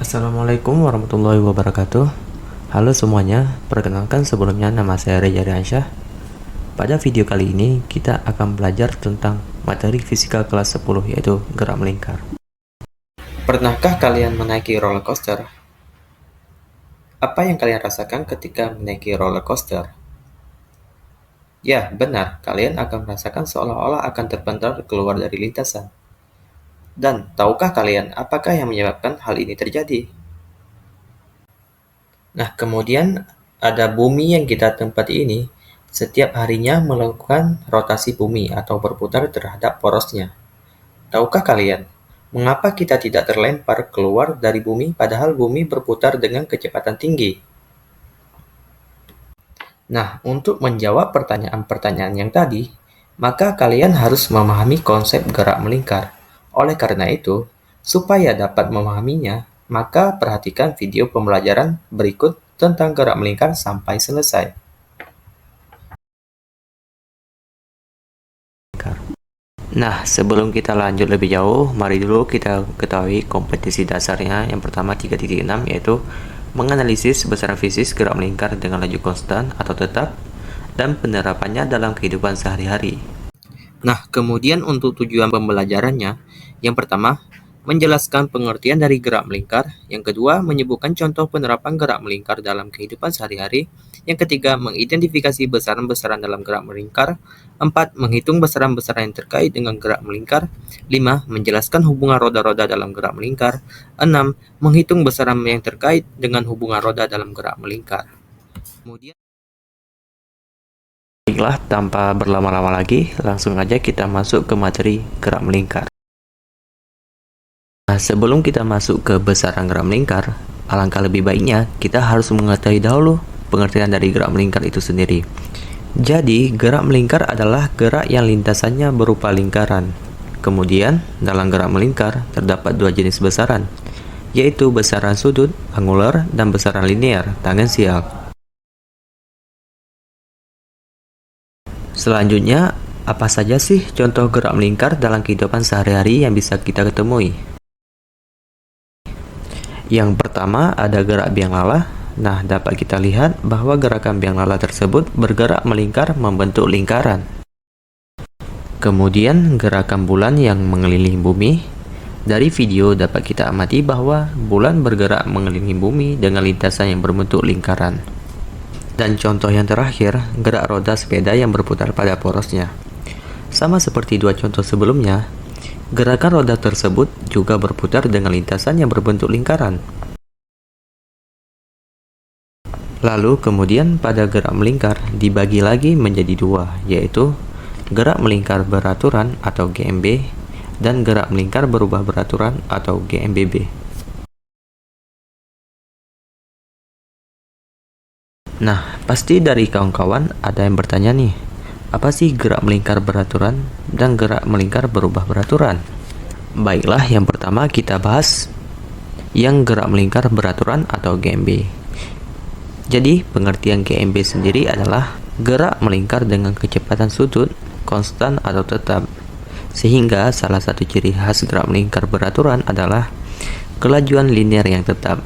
Assalamualaikum warahmatullahi wabarakatuh. Halo semuanya, perkenalkan sebelumnya nama saya Reza Riansyah. Pada video kali ini kita akan belajar tentang materi fisika kelas 10 yaitu gerak melingkar. Pernahkah kalian menaiki roller coaster? Apa yang kalian rasakan ketika menaiki roller coaster? Ya, benar, kalian akan merasakan seolah-olah akan terpental keluar dari lintasan. Dan tahukah kalian apakah yang menyebabkan hal ini terjadi? Nah, kemudian ada bumi yang kita tempati ini setiap harinya melakukan rotasi bumi atau berputar terhadap porosnya. Tahukah kalian, mengapa kita tidak terlempar keluar dari bumi padahal bumi berputar dengan kecepatan tinggi? Nah, untuk menjawab pertanyaan-pertanyaan yang tadi, maka kalian harus memahami konsep gerak melingkar. Oleh karena itu, supaya dapat memahaminya, maka perhatikan video pembelajaran berikut tentang gerak melingkar sampai selesai. Nah, sebelum kita lanjut lebih jauh, mari dulu kita ketahui kompetensi dasarnya. Yang pertama 3.6 yaitu menganalisis besaran fisik gerak melingkar dengan laju konstan atau tetap dan penerapannya dalam kehidupan sehari-hari. Nah, kemudian untuk tujuan pembelajarannya, yang pertama, menjelaskan pengertian dari gerak melingkar. Yang kedua, menyebutkan contoh penerapan gerak melingkar dalam kehidupan sehari-hari. Yang ketiga, mengidentifikasi besaran-besaran dalam gerak melingkar. 4. Menghitung besaran-besaran yang terkait dengan gerak melingkar. 5. Menjelaskan hubungan roda-roda dalam gerak melingkar. 6. Menghitung besaran yang terkait dengan hubungan roda dalam gerak melingkar. Kemudian, baiklah, tanpa berlama-lama lagi, langsung aja kita masuk ke materi gerak melingkar. Nah, sebelum kita masuk ke besaran gerak melingkar, alangkah lebih baiknya kita harus mengetahui dahulu pengertian dari gerak melingkar itu sendiri. Jadi, gerak melingkar adalah gerak yang lintasannya berupa lingkaran. Kemudian, dalam gerak melingkar terdapat dua jenis besaran, yaitu besaran sudut, angular, dan besaran linear, tangensial. Selanjutnya, apa saja sih contoh gerak melingkar dalam kehidupan sehari-hari yang bisa kita ketemui? Yang pertama ada gerak biang lala. Nah, dapat kita lihat bahwa gerakan biang lala tersebut bergerak melingkar membentuk lingkaran. Kemudian gerakan bulan yang mengelilingi bumi. Dari video dapat kita amati bahwa bulan bergerak mengelilingi bumi dengan lintasan yang berbentuk lingkaran. Dan contoh yang terakhir, gerak roda sepeda yang berputar pada porosnya. Sama seperti dua contoh sebelumnya, gerakan roda tersebut juga berputar dengan lintasan yang berbentuk lingkaran. Lalu kemudian pada gerak melingkar dibagi lagi menjadi dua, yaitu gerak melingkar beraturan atau GMB dan gerak melingkar berubah beraturan atau GMBB. Nah, pasti dari kawan-kawan ada yang bertanya nih, apa sih gerak melingkar beraturan dan gerak melingkar berubah beraturan? Baiklah, yang pertama kita bahas yang gerak melingkar beraturan atau GMB. Jadi, pengertian GMB sendiri adalah gerak melingkar dengan kecepatan sudut konstan atau tetap. Sehingga salah satu ciri khas gerak melingkar beraturan adalah kelajuan linear yang tetap.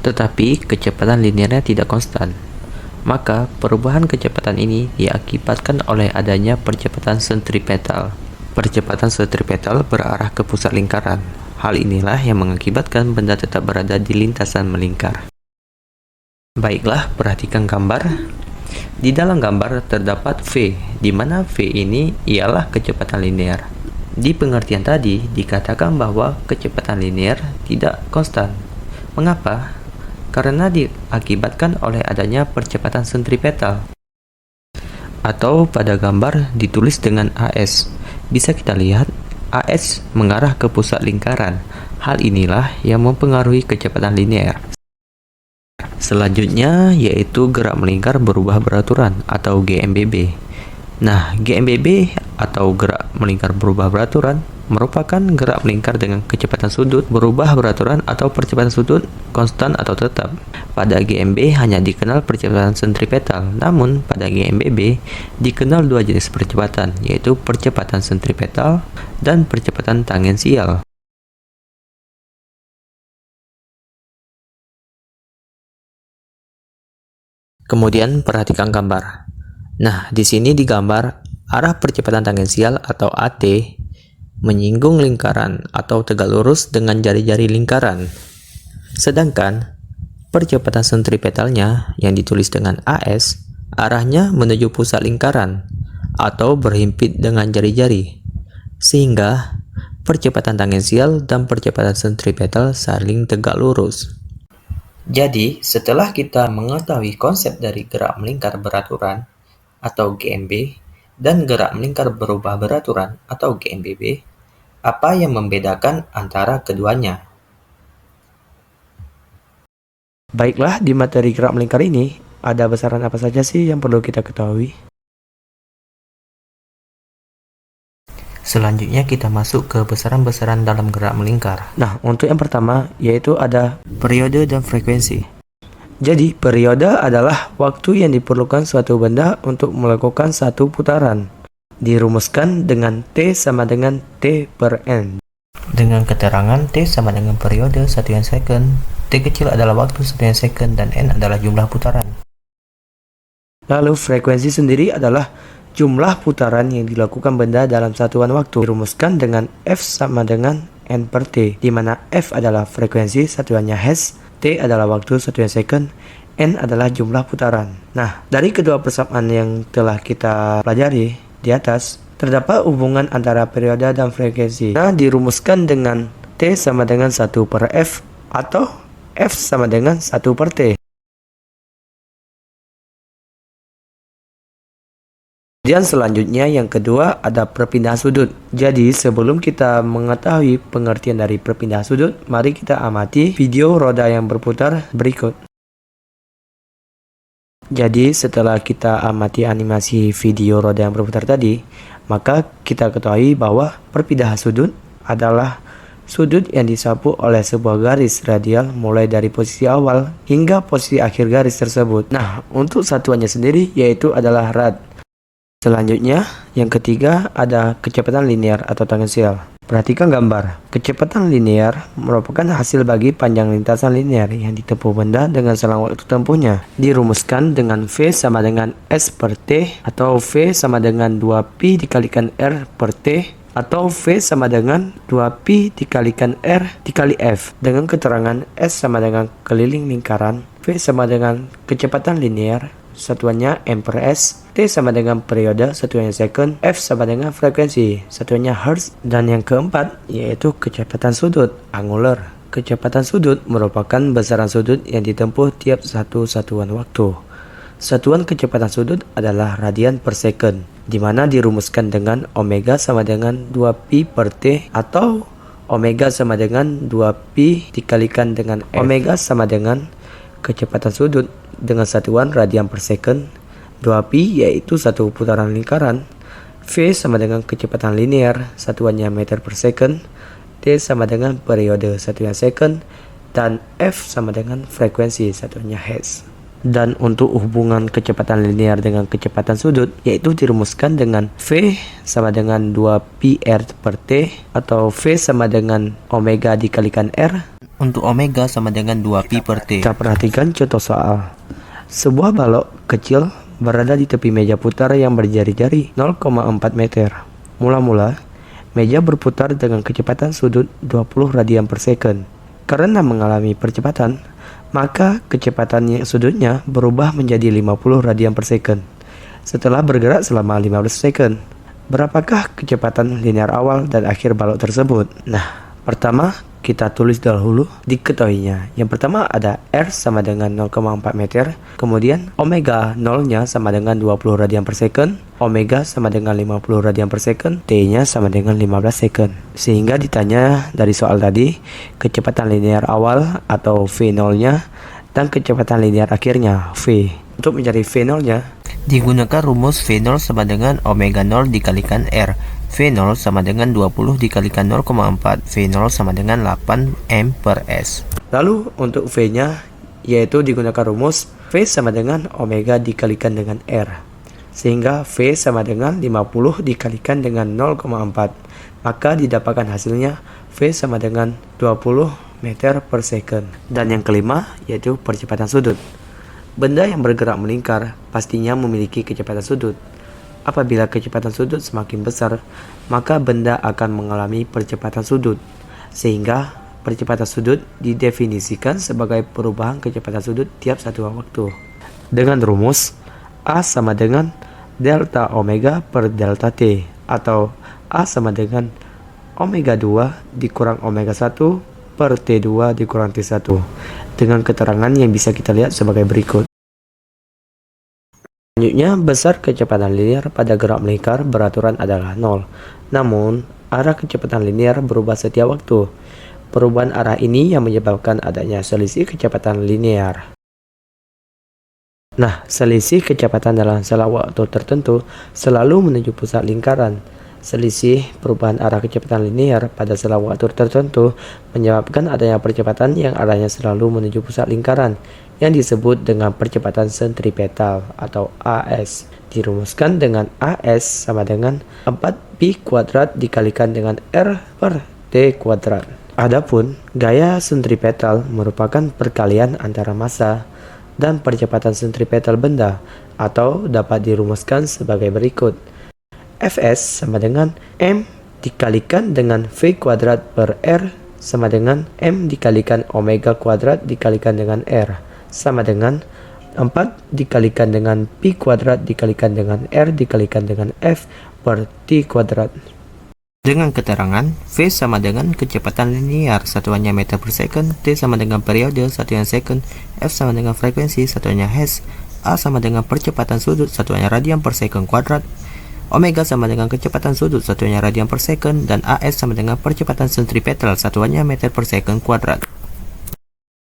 Tetapi kecepatan linearnya tidak konstan. Maka perubahan kecepatan ini diakibatkan oleh adanya percepatan sentripetal. Percepatan sentripetal berarah ke pusat lingkaran. Hal inilah yang mengakibatkan benda tetap berada di lintasan melingkar. Baiklah, perhatikan gambar. Di dalam gambar terdapat V, di mana V ini ialah kecepatan linear. Di pengertian tadi dikatakan bahwa kecepatan linear tidak konstan. Mengapa? Karena diakibatkan oleh adanya percepatan sentripetal. Atau pada gambar ditulis dengan AS. Bisa kita lihat AS mengarah ke pusat lingkaran. Hal inilah yang mempengaruhi kecepatan linear. Selanjutnya yaitu gerak melingkar berubah beraturan atau GMBB. Nah, GMBB atau gerak melingkar berubah beraturan merupakan gerak melingkar dengan kecepatan sudut berubah beraturan atau percepatan sudut konstan atau tetap. Pada GMB hanya dikenal percepatan sentripetal, namun pada GMBB dikenal dua jenis percepatan, yaitu percepatan sentripetal dan percepatan tangensial. Kemudian perhatikan gambar. Nah, di sini digambar arah percepatan tangensial atau AT menyinggung lingkaran atau tegak lurus dengan jari-jari lingkaran. Sedangkan percepatan sentripetalnya yang ditulis dengan AS arahnya menuju pusat lingkaran atau berhimpit dengan jari-jari. Sehingga percepatan tangensial dan percepatan sentripetal saling tegak lurus. Jadi, setelah kita mengetahui konsep dari gerak melingkar beraturan atau GMB dan gerak melingkar berubah beraturan atau GMBB, apa yang membedakan antara keduanya? Baiklah, di materi gerak melingkar ini, ada besaran apa saja sih yang perlu kita ketahui? Selanjutnya kita masuk ke besaran-besaran dalam gerak melingkar. Nah, untuk yang pertama yaitu ada periode dan frekuensi. Jadi, periode adalah waktu yang diperlukan suatu benda untuk melakukan satu putaran. Dirumuskan dengan T sama dengan T per N. Dengan keterangan T sama dengan periode satuan second, T kecil adalah waktu satuan second, dan N adalah jumlah putaran. Lalu frekuensi sendiri adalah jumlah putaran yang dilakukan benda dalam satuan waktu. Dirumuskan dengan F sama dengan N per T, di mana F adalah frekuensi satuannya Hertz, T adalah waktu satuan second, N adalah jumlah putaran. Nah, dari kedua persamaan yang telah kita pelajari di atas, terdapat hubungan antara periode dan frekuensi. Nah, dirumuskan dengan T sama dengan 1 per F atau F sama dengan 1 per T. Kemudian selanjutnya yang kedua ada perpindahan sudut. Jadi sebelum kita mengetahui pengertian dari perpindahan sudut, mari kita amati video roda yang berputar berikut. Jadi setelah kita amati animasi video roda yang berputar tadi, maka kita ketahui bahwa perpindahan sudut adalah sudut yang disapu oleh sebuah garis radial mulai dari posisi awal hingga posisi akhir garis tersebut. Nah, untuk satuannya sendiri yaitu adalah rad. Selanjutnya, yang ketiga ada kecepatan linear atau tangensial. Perhatikan gambar. Kecepatan linear merupakan hasil bagi panjang lintasan linear yang ditempuh benda dengan selang waktu tempuhnya. Dirumuskan dengan V sama dengan S per T atau V sama dengan 2Pi dikalikan R per T atau V sama dengan 2Pi dikalikan R dikali F dengan keterangan S sama dengan keliling lingkaran, V sama dengan kecepatan linear, satuannya M per S, T sama dengan periode, satuannya second, F sama dengan frekuensi, satuannya hertz, dan yang keempat yaitu kecepatan sudut, angular. Kecepatan sudut merupakan besaran sudut yang ditempuh tiap satu satuan waktu. Satuan kecepatan sudut adalah radian per second, di mana dirumuskan dengan omega sama dengan 2pi per T atau omega sama dengan 2pi dikalikan dengan F. Omega sama dengan kecepatan sudut dengan satuan radian per second, 2pi yaitu satu putaran lingkaran, V sama dengan kecepatan linear, satuannya meter per second, T sama dengan periode, satuannya second, dan F sama dengan frekuensi, satuannya hertz. Dan untuk hubungan kecepatan linear dengan kecepatan sudut yaitu dirumuskan dengan V sama dengan 2pi R per T atau V sama dengan omega dikalikan R. Untuk omega sama dengan 2pi per T. Kita perhatikan contoh soal. Sebuah balok kecil berada di tepi meja putar yang berjari-jari 0,4 meter. Mula-mula, meja berputar dengan kecepatan sudut 20 radian per second. Karena mengalami percepatan, maka kecepatan sudutnya berubah menjadi 50 radian per second. Setelah bergerak selama 15 second, berapakah kecepatan linear awal dan akhir balok tersebut? Nah, pertama kita tulis dahulu diketahuinya. Yang pertama ada R sama dengan 0,4 meter, kemudian omega 0-nya sama dengan 20 radian per second, omega sama dengan 50 radian per second, T-nya sama dengan 15 second. Sehingga ditanya dari soal tadi, kecepatan linear awal atau V0-nya dan kecepatan linear akhirnya, V. Untuk mencari V0-nya, digunakan rumus V0 sama dengan omega 0 dikalikan R. V0 sama dengan 20 dikalikan 0,4, V0 sama dengan 8 M per S. Lalu untuk V-nya yaitu digunakan rumus V sama dengan omega dikalikan dengan R. Sehingga V sama dengan 50 dikalikan dengan 0,4. Maka didapatkan hasilnya V sama dengan 20 meter per second. Dan yang kelima yaitu percepatan sudut. Benda yang bergerak melingkar pastinya memiliki kecepatan sudut. Apabila kecepatan sudut semakin besar, maka benda akan mengalami percepatan sudut, sehingga percepatan sudut didefinisikan sebagai perubahan kecepatan sudut tiap satu waktu. Dengan rumus, A sama dengan delta omega per delta T, atau A sama dengan omega 2 dikurang omega 1 per T2 dikurang T1, dengan keterangan yang bisa kita lihat sebagai berikut. Selanjutnya, besar kecepatan linear pada gerak melingkar beraturan adalah 0. Namun, arah kecepatan linear berubah setiap waktu. Perubahan arah ini yang menyebabkan adanya selisih kecepatan linear. Nah, selisih kecepatan dalam selang waktu tertentu selalu menuju pusat lingkaran. Selisih perubahan arah kecepatan linear pada selang waktu tertentu menyebabkan adanya percepatan yang arahnya selalu menuju pusat lingkaran, yang disebut dengan percepatan sentripetal atau AS. Dirumuskan dengan AS sama dengan 4pi kuadrat dikalikan dengan R per T kuadrat. Adapun gaya sentripetal merupakan perkalian antara massa dan percepatan sentripetal benda, atau dapat dirumuskan sebagai berikut. Fs sama dengan M dikalikan dengan V kuadrat per R sama dengan M dikalikan omega kuadrat dikalikan dengan R sama dengan 4 dikalikan dengan Pi kuadrat dikalikan dengan R dikalikan dengan F per T kuadrat. Dengan keterangan, V sama dengan kecepatan linear, satuannya meter per second, T sama dengan periode, satuannya second, F sama dengan frekuensi, satuannya hertz, A sama dengan percepatan sudut, satuannya radian per second kuadrat, omega sama dengan kecepatan sudut, satuannya radian per second, dan AS sama dengan percepatan sentripetal, satuannya meter per second kuadrat.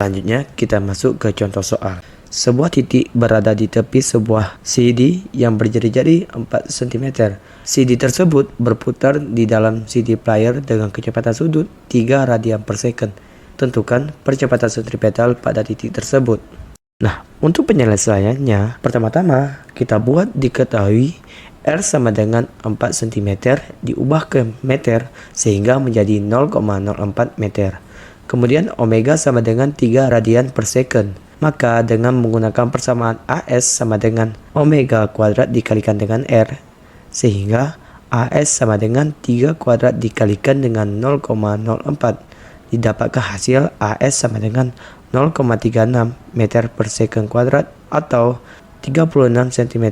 Selanjutnya, kita masuk ke contoh soal. Sebuah titik berada di tepi sebuah CD yang berjari-jari 4 cm. CD tersebut berputar di dalam CD player dengan kecepatan sudut 3 radian per second. Tentukan percepatan sentripetal pada titik tersebut. Nah, untuk penyelesaiannya, pertama-tama kita buat diketahui R sama dengan 4 cm diubah ke meter sehingga menjadi 0,04 meter. Kemudian omega sama dengan 3 radian per second. Maka dengan menggunakan persamaan AS sama dengan omega kuadrat dikalikan dengan R, sehingga AS sama dengan 3 kuadrat dikalikan dengan 0,04. Didapatkan hasil AS sama dengan 0,36 meter per second kuadrat atau 36 cm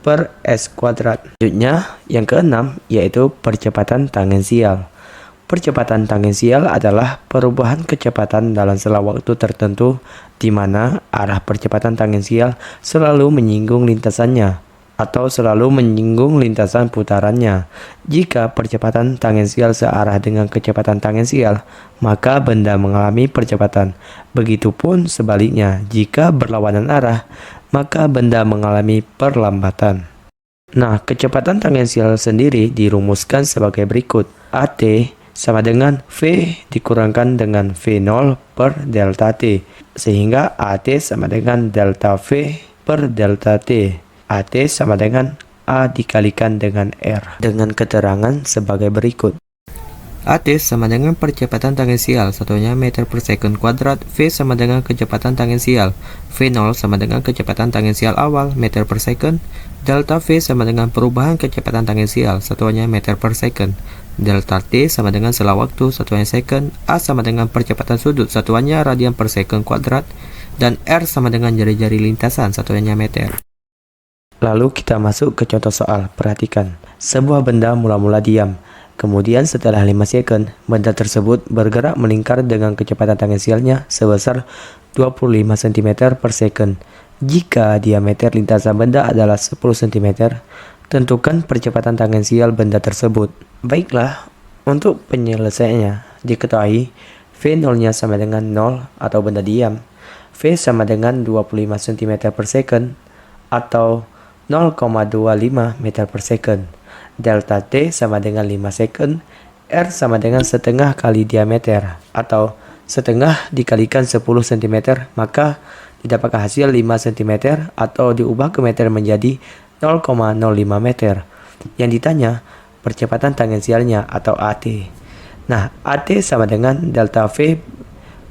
per S kuadrat. Selanjutnya, yang keenam yaitu percepatan tangensial. Percepatan tangensial adalah perubahan kecepatan dalam selang waktu tertentu di mana arah percepatan tangensial selalu menyinggung lintasannya atau selalu menyinggung lintasan putarannya. Jika percepatan tangensial searah dengan kecepatan tangensial, maka benda mengalami percepatan. Begitupun sebaliknya, jika berlawanan arah, maka benda mengalami perlambatan. Nah, kecepatan tangensial sendiri dirumuskan sebagai berikut. AT sama dengan V dikurangkan dengan V0 per delta T, sehingga AT sama dengan delta V per delta T. AT sama dengan A dikalikan dengan R, dengan keterangan sebagai berikut. AT sama dengan percepatan tangensial, satunya meter per second kuadrat, V sama dengan kecepatan tangensial, V0 sama dengan kecepatan tangensial awal, meter per second, delta V sama dengan perubahan kecepatan tangensial, satuannya meter per second, delta T sama dengan selang waktu, satuannya second, A sama dengan percepatan sudut, satuannya radian per second kuadrat, dan R sama dengan jari-jari lintasan, satuannya meter. Lalu kita masuk ke contoh soal. Perhatikan, sebuah benda mula-mula diam. Kemudian setelah 5 second, benda tersebut bergerak melingkar dengan kecepatan tangensialnya sebesar 25 cm per second. Jika diameter lintasan benda adalah 10 cm, tentukan percepatan tangensial benda tersebut. Baiklah, untuk penyelesaiannya, diketahui V0-nya sama dengan 0 atau benda diam, V sama dengan 25 cm per second atau 0,25 meter per second. Delta T sama dengan 5 second, R sama dengan setengah kali diameter atau setengah dikalikan 10 cm, maka didapatkan hasil 5 cm atau diubah ke meter menjadi 0,05 meter. Yang ditanya percepatan tangensialnya atau AT. Nah, AT sama dengan delta V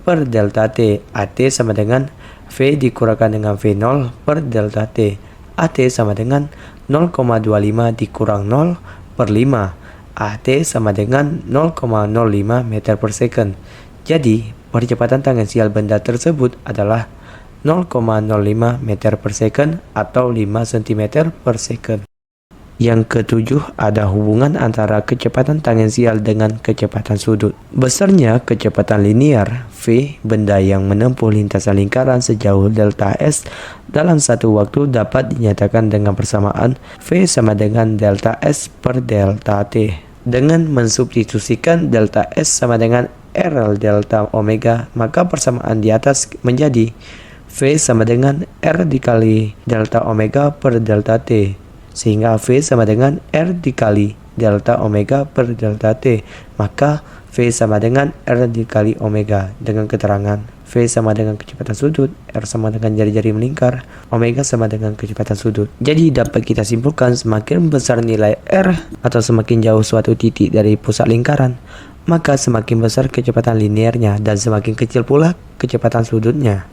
per delta T. AT sama dengan V dikurangkan dengan V0 per delta T. AT sama dengan 0,25 dikurang 0 per 5. AT sama dengan 0,05 meter per second. Jadi, percepatan tangensial benda tersebut adalah 0,05 meter per second atau 5 cm per second. Yang ketujuh, ada hubungan antara kecepatan tangensial dengan kecepatan sudut. Besarnya kecepatan linear V benda yang menempuh lintasan lingkaran sejauh delta S dalam satu waktu dapat dinyatakan dengan persamaan V sama dengan delta S per delta T. Dengan mensubstitusikan delta S sama dengan R delta omega, maka persamaan di atas menjadi V sama dengan R dikali delta omega per delta T. Sehingga V sama dengan R dikali delta omega per delta T. Maka V sama dengan R dikali omega. Dengan keterangan V sama dengan kecepatan sudut, R sama dengan jari-jari melingkar, omega sama dengan kecepatan sudut. Jadi dapat kita simpulkan semakin besar nilai R atau semakin jauh suatu titik dari pusat lingkaran, maka semakin besar kecepatan linearnya dan semakin kecil pula kecepatan sudutnya.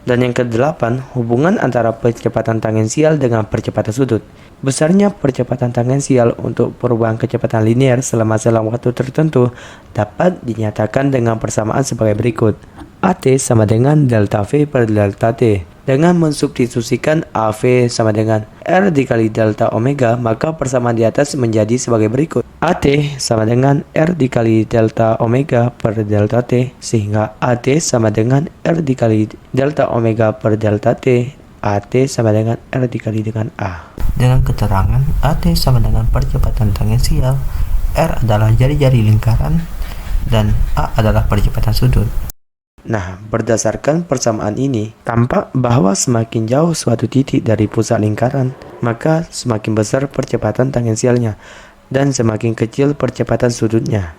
Dan yang kedelapan, hubungan antara percepatan tangensial dengan percepatan sudut. Besarnya percepatan tangensial untuk perubahan kecepatan linear selama waktu tertentu dapat dinyatakan dengan persamaan sebagai berikut. AT sama dengan delta V per delta T. Dengan mensubstitusikan AV sama dengan R dikali delta omega, maka persamaan di atas menjadi sebagai berikut. AT sama dengan R dikali delta omega per delta T, sehingga AT sama dengan R dikali delta omega per delta T. AT sama dengan R dikali dengan A. Dengan keterangan AT sama dengan percepatan tangensial, R adalah jari-jari lingkaran, dan A adalah percepatan sudut. Nah, berdasarkan persamaan ini, tampak bahwa semakin jauh suatu titik dari pusat lingkaran, maka semakin besar percepatan tangensialnya, dan semakin kecil percepatan sudutnya.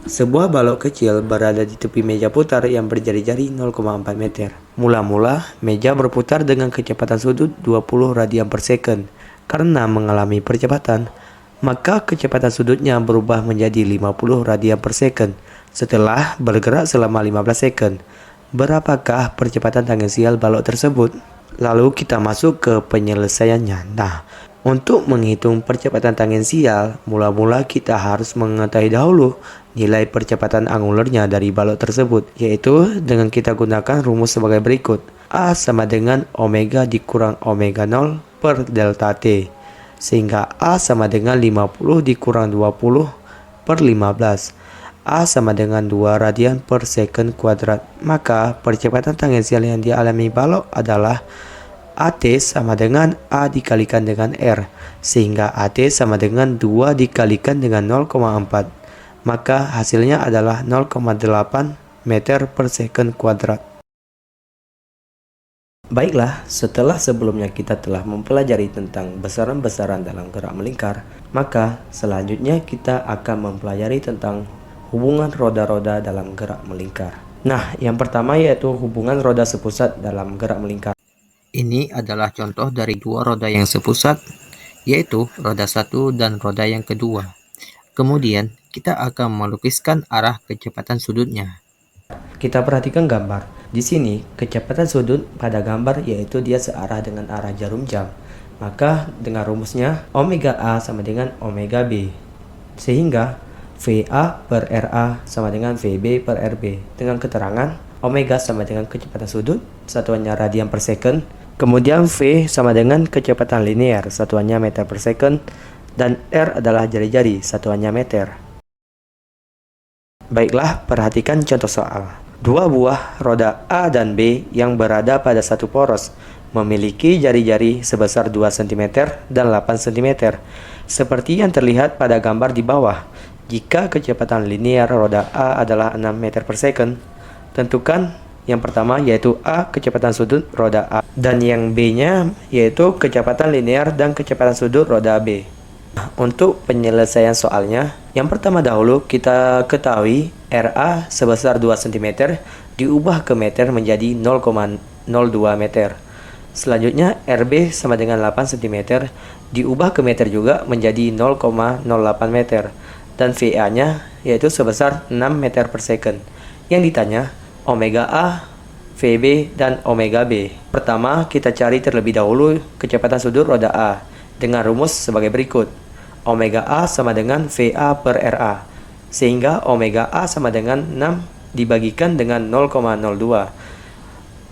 Sebuah balok kecil berada di tepi meja putar yang berjari-jari 0,4 meter. Mula-mula, meja berputar dengan kecepatan sudut 20 radian per second. Karena mengalami percepatan, maka kecepatan sudutnya berubah menjadi 50 radian per second. Setelah bergerak selama 15 second, berapakah percepatan tangensial balok tersebut? Lalu kita masuk ke penyelesaiannya. Nah, untuk menghitung percepatan tangensial, mula-mula kita harus mengetahui dahulu nilai percepatan angulernya dari balok tersebut, yaitu dengan kita gunakan rumus sebagai berikut. A sama dengan omega dikurang omega 0 per delta T, sehingga A sama dengan 50 dikurang 20 per 15. A sama dengan 2 radian per second kuadrat. Maka percepatan tangensial yang dialami balok adalah AT sama dengan A dikalikan dengan R, sehingga AT sama dengan 2 dikalikan dengan 0,4. Maka hasilnya adalah 0,8 meter per second kuadrat. Baiklah, setelah sebelumnya kita telah mempelajari tentang besaran-besaran dalam gerak melingkar, maka selanjutnya kita akan mempelajari tentang hubungan roda-roda dalam gerak melingkar. Nah, yang pertama yaitu hubungan roda sepusat dalam gerak melingkar. Ini adalah contoh dari dua roda yang sepusat, yaitu roda satu dan roda yang kedua. Kemudian, kita akan melukiskan arah kecepatan sudutnya. Kita perhatikan gambar. Di sini, kecepatan sudut pada gambar yaitu dia searah dengan arah jarum jam. Maka, dengan rumusnya, omega A sama dengan omega B. Sehingga, VA per RA sama dengan VB per RB. Dengan keterangan, omega sama dengan kecepatan sudut, satuannya radian per second. Kemudian V sama dengan kecepatan linear, satuannya meter per second. Dan R adalah jari-jari, satuannya meter. Baiklah, perhatikan contoh soal. Dua buah roda A dan B yang berada pada satu poros memiliki jari-jari sebesar 2 cm dan 8 cm. Seperti yang terlihat pada gambar di bawah. Jika kecepatan linear roda A adalah 6 meter per second, tentukan yang pertama yaitu A kecepatan sudut roda A, dan yang B-nya yaitu kecepatan linear dan kecepatan sudut roda B. Untuk penyelesaian soalnya, yang pertama dahulu kita ketahui RA sebesar 2 cm diubah ke meter menjadi 0,02 meter. Selanjutnya RB sama dengan 8 cm diubah ke meter juga menjadi 0,08 meter. Dan VA-nya yaitu sebesar 6 meter per second. Yang ditanya, omega A, VB, dan omega B. Pertama, kita cari terlebih dahulu kecepatan sudut roda A dengan rumus sebagai berikut. Omega A sama dengan VA per RA, sehingga omega A sama dengan 6 dibagikan dengan 0,02.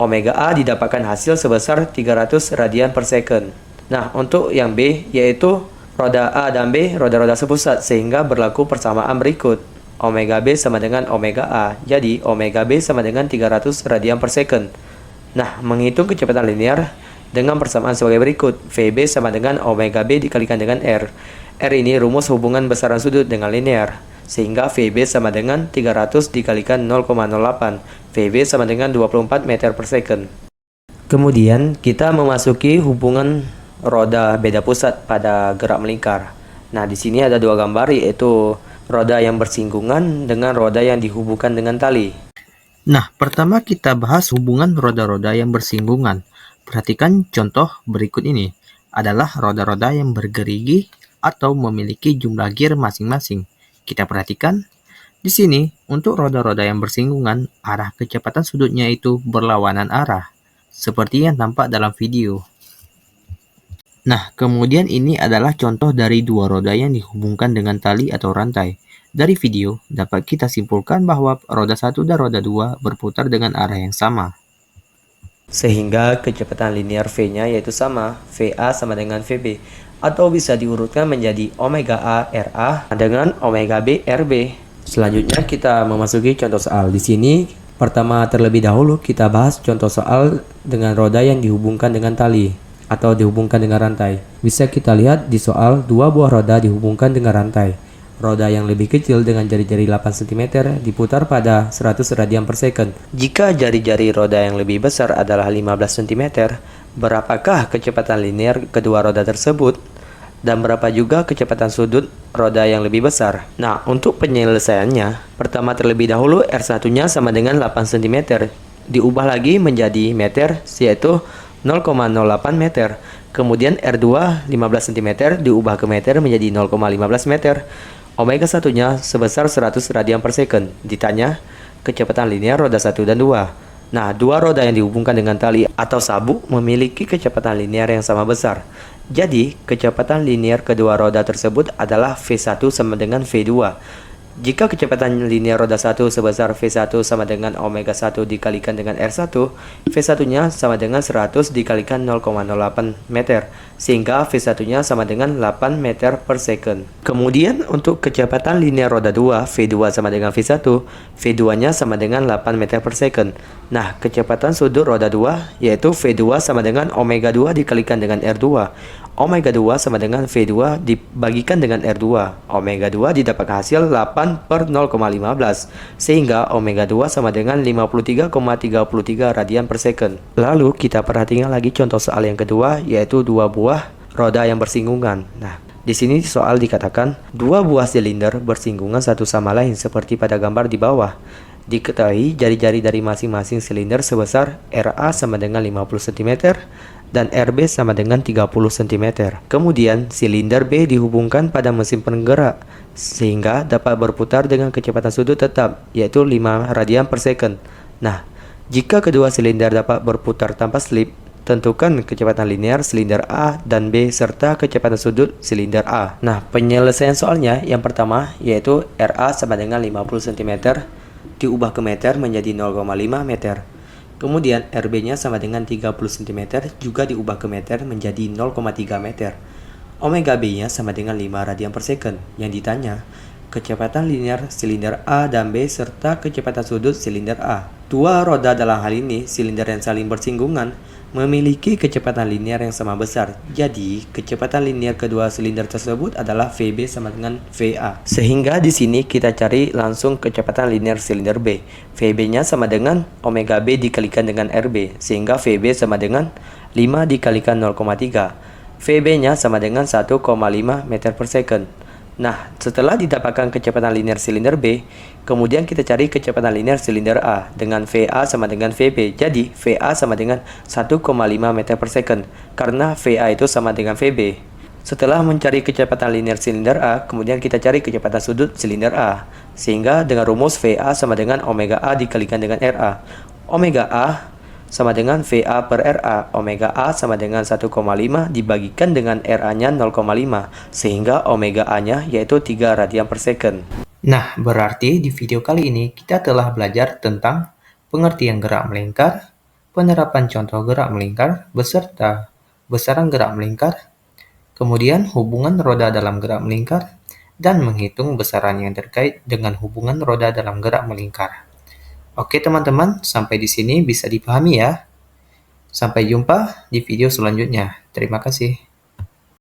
Omega A didapatkan hasil sebesar 300 radian per second. Nah, untuk yang B, yaitu roda A dan B roda-roda sepusat, sehingga berlaku persamaan berikut. Omega B sama dengan omega A. Jadi, omega B sama dengan 300 radian per second. Nah, menghitung kecepatan linear dengan persamaan sebagai berikut. VB sama dengan omega B dikalikan dengan R. R ini rumus hubungan besaran sudut dengan linear. Sehingga VB sama dengan 300 dikalikan 0,08. VB sama dengan 24 meter per second. Kemudian, kita memasuki hubungan roda beda pusat pada gerak melingkar. Nah, di sini ada dua gambar, yaitu roda yang bersinggungan dengan roda yang dihubungkan dengan tali. Nah, pertama kita bahas hubungan roda-roda yang bersinggungan. Perhatikan contoh berikut ini. Adalah roda-roda yang bergerigi atau memiliki jumlah gear masing-masing. Kita perhatikan di sini, untuk roda-roda yang bersinggungan, arah kecepatan sudutnya itu berlawanan arah, seperti yang tampak dalam video. Nah, kemudian ini adalah contoh dari dua roda yang dihubungkan dengan tali atau rantai. Dari video, dapat kita simpulkan bahwa roda 1 dan roda 2 berputar dengan arah yang sama. Sehingga kecepatan linear V-nya yaitu sama, VA sama dengan VB. Atau bisa diurutkan menjadi omega A RA dengan omega B RB. Selanjutnya kita memasuki contoh soal. Di sini, pertama terlebih dahulu kita bahas contoh soal dengan roda yang dihubungkan dengan tali atau dihubungkan dengan rantai. Bisa kita lihat di soal dua buah roda dihubungkan dengan rantai. Roda yang lebih kecil dengan jari-jari 8 cm diputar pada 100 radian per second. Jika jari-jari roda yang lebih besar adalah 15 cm, berapakah kecepatan linear kedua roda tersebut? Dan berapa juga kecepatan sudut roda yang lebih besar? Nah, untuk penyelesaiannya, pertama terlebih dahulu R1-nya sama dengan 8 cm. Diubah lagi menjadi meter, yaitu 0,08 meter. Kemudian R2 15 cm diubah ke meter menjadi 0,15 meter. Omega 1-nya sebesar 100 radian per second. Ditanya kecepatan linear roda 1 dan 2. Nah, dua roda yang dihubungkan dengan tali atau sabuk memiliki kecepatan linear yang sama besar. Jadi, kecepatan linear kedua roda tersebut adalah V1 sama dengan V2. Jika kecepatan linear roda 1 sebesar V1 sama dengan omega 1 dikalikan dengan R1, V1-nya sama dengan 100 dikalikan 0,08 meter, sehingga V1-nya sama dengan 8 meter per second. Kemudian untuk kecepatan linear roda 2, V2 sama dengan V1, V2-nya sama dengan 8 meter per second. Nah, kecepatan sudut roda 2 yaitu V2 sama dengan omega 2 dikalikan dengan R2. Omega 2 sama dengan V2 dibagikan dengan R2. Omega 2 didapatkan hasil 8 per 0,15, sehingga omega 2 sama dengan 53,33 radian per second. Lalu kita perhatikan lagi contoh soal yang kedua, yaitu dua buah roda yang bersinggungan. Nah, di sini soal dikatakan dua buah silinder bersinggungan satu sama lain seperti pada gambar di bawah. Diketahui jari-jari dari masing-masing silinder sebesar RA sama dengan 50 cm dan RB sama dengan 30 cm. Kemudian silinder B dihubungkan pada mesin penggerak sehingga dapat berputar dengan kecepatan sudut tetap, yaitu 5 radian per second. Nah, jika kedua silinder dapat berputar tanpa slip, tentukan kecepatan linear silinder A dan B serta kecepatan sudut silinder A. Nah, penyelesaian soalnya yang pertama yaitu RA sama dengan 50 cm diubah ke meter menjadi 0,5 meter. Kemudian RB-nya sama dengan 30 cm juga diubah ke meter menjadi 0,3 meter. Omega B-nya sama dengan 5 radian per second. Yang ditanya, kecepatan linear silinder A dan B serta kecepatan sudut silinder A. Dua roda dalam hal ini, silinder yang saling bersinggungan, memiliki kecepatan linear yang sama besar. Jadi, kecepatan linear kedua silinder tersebut adalah VB sama dengan VA. Sehingga di sini kita cari langsung kecepatan linear silinder B. VB-nya sama dengan omega B dikalikan dengan RB, sehingga VB sama dengan 5 dikalikan 0,3. VB-nya sama dengan 1,5 meter per second. Nah, setelah didapatkan kecepatan linear silinder B, kemudian kita cari kecepatan linear silinder A dengan VA sama dengan VB. Jadi, VA sama dengan 1,5 meter per second, karena VA itu sama dengan VB. Setelah mencari kecepatan linear silinder A, kemudian kita cari kecepatan sudut silinder A. Sehingga dengan rumus VA sama dengan omega A dikalikan dengan RA. Omega A sama dengan VA per RA. Omega A sama dengan 1,5 dibagikan dengan RA-nya 0,5, sehingga omega A-nya yaitu 3 radian per second. Nah, berarti di video kali ini kita telah belajar tentang pengertian gerak melingkar, penerapan contoh gerak melingkar, beserta besaran gerak melingkar, kemudian hubungan roda dalam gerak melingkar, dan menghitung besaran yang terkait dengan hubungan roda dalam gerak melingkar. Oke teman-teman, sampai di sini bisa dipahami ya. Sampai jumpa di video selanjutnya. Terima kasih.